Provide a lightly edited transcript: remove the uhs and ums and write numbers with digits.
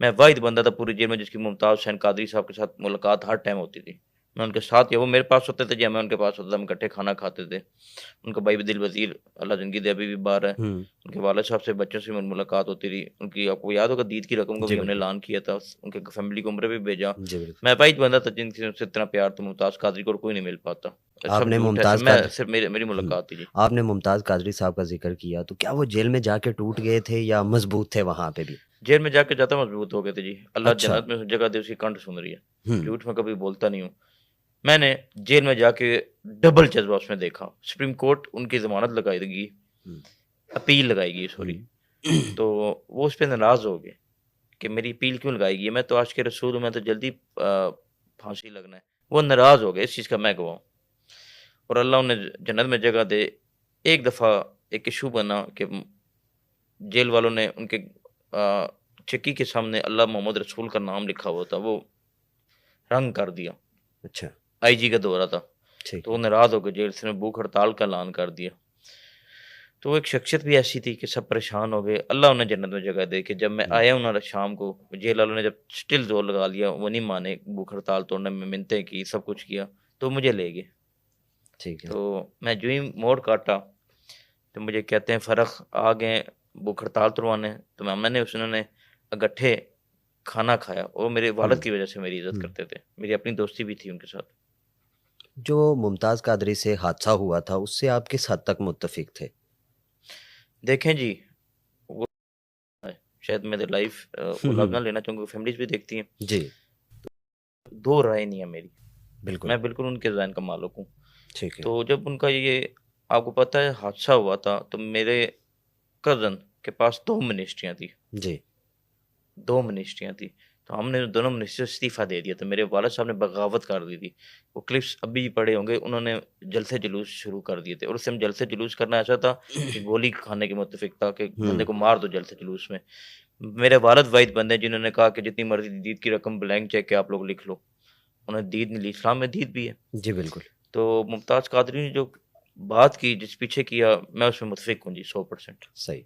मैं वाहिद बंदा था पूरी जेल में जिसकी मुमताज़ हुसैन कादरी साहब के साथ मुलाकात हर टाइम होती थी। मैं उनके साथ, या वो मेरे पास होते थे या मैं उनके पास होता था, हम इकट्ठे खाना खाते थे। उनका भाई भी दिल वज़ीर अल्लाह ज़िंदगी दे, अभी भी बाहर है। हुँ। उनके वालिद साहब से, बच्चों से मेरी मुलाकात होती रही। उनकी, आपको याद होगा, दीद की रकम का जी, भी हमने बिल्कुल। ऐलान किया था, उनके फैमिली को उम्रे पे भेजा। जी, बिल्कुल। मैं वाहिद बंदा था जिनसे से इतना प्यार था, मुमताज़ कादरी को और कोई नहीं मिल पाता। सब आपने झूठ है, मुमताज़ मैं काद सिर्फ़ मेरी हुँ। मुलाकात थी जी। आपने मुमताज़ कादरी साहब का ज़िक्र किया, तो क्या वो जेल में जाके टूट गए थे या मज़बूत थे वहाँ पे भी? जेल में जाके ज़्यादा मज़बूत हो गए थे जी। अल्लाह अच्छा। जन्नत में जगह दे, उसकी कंठ सुन रही है। हुँ, झूठ मैं कभी बोलता नहीं हूँ। मैंने जेल में जाके डबल जज़्बा उसमें देखा। सुप्रीम कोर्ट उनकी ज़मानत लगाएगी, हुँ, अपील लगाएगी सॉरी, हुँ। तो वो उस पे नाराज़ हो गए कि मेरी अपील क्यों लगाएगी? मैं तो आशिक़ रसूल हूँ, मैं तो जल्दी फांसी लगना है। वो नाराज़ हो गए, इस चीज़ का मैं गवाह हूँ। और अल्लाह उन्हें जन्नत में जगह दे। एक दफ़ा एक इश्यू बना कि जेल वालों ने उनके चक्की के सामने अल्लाह मोहम्मद रसूल का नाम लिखा हुआ था, वो रंग कर दिया। अच्छा, आईजी का दौरा था, ठीक तो वो है। नाराज़ हो गए, जेल से भूख हड़ताल का ऐलान कर दिया। तो वो एक शख्सियत भी ऐसी थी कि सब परेशान हो गए। अल्लाह उन्हें जन्नत में जगह दे, कि जब मैं हुँ, आया हूँ ना शाम को, जेल वालों ने जब स्टिल ज़ोर लगा लिया, वो नहीं माने, भूख हड़ताल तोड़ने में मिन्नतें की, सब कुछ किया, तो मुझे ले गए। ठीक है। तो मैं जो ही मोड़ काटा, तो मुझे कहते हैं फ़र्क आ गए भूख हड़ताल तुड़वाने, तो मैंने उन्होंने इकट्ठे खाना खाया, और मेरे हुँ, वालिद की वज़ह से मेरी इज़्ज़त हुँ। करते थे। मेरी अपनी दोस्ती भी थी उनके साथ। जो मुमताज़ कादरी से हादसा हुआ था, उससे आप किस हद तक मुत्तफ़िक थे? देखें जी, वो है, शायद मेरे लाइफ़ हुँ, को लग ना हुँ। लेना, क्योंकि फैमिलीज़ भी देखती हैं। जी, 2 राय नहीं है मेरी। बिल्कुल, मैं बिल्कुल उनके ज़हन का मालिक हूँ। ठीक है। तो जब उनका ये, आपको पता है, हादसा हुआ था, तो मेरे कज़न के पास 2 मिनिस्ट्रियाँ थी, जी, 2 मिनिस्ट्रियाँ थी। तो हमने दोनों मिनिस्ट्री से इस्तीफ़ा दे दिया था। मेरे वालिद साहब ने बगावत कर दी थी। वो क्लिप्स अभी भी पड़े होंगे, उन्होंने जलसे-जुलूस शुरू कर दिए थे, और उस समय जलसे-जुलूस करना ऐसा था कि गोली खाने के मुत्तफ़िक था, कि बंदे हुँ, को मार दो जलसे-जुलूस में। मेरे वालिद वाहिद बंदे हैं जिन्होंने कहा कि जितनी मर्ज़ी दीद की रकम ब्लैंक चेक है, आप लोग लिख लो। उन्होंने दीद नहीं ली, इस्लाम में दीद भी है। जी, बिल्कुल। तो मुमताज़ कादरी ने जो बात की, जिस पीछे किया, मैं उसमें मुत्फ़िक हूँ जी, 100%। सही।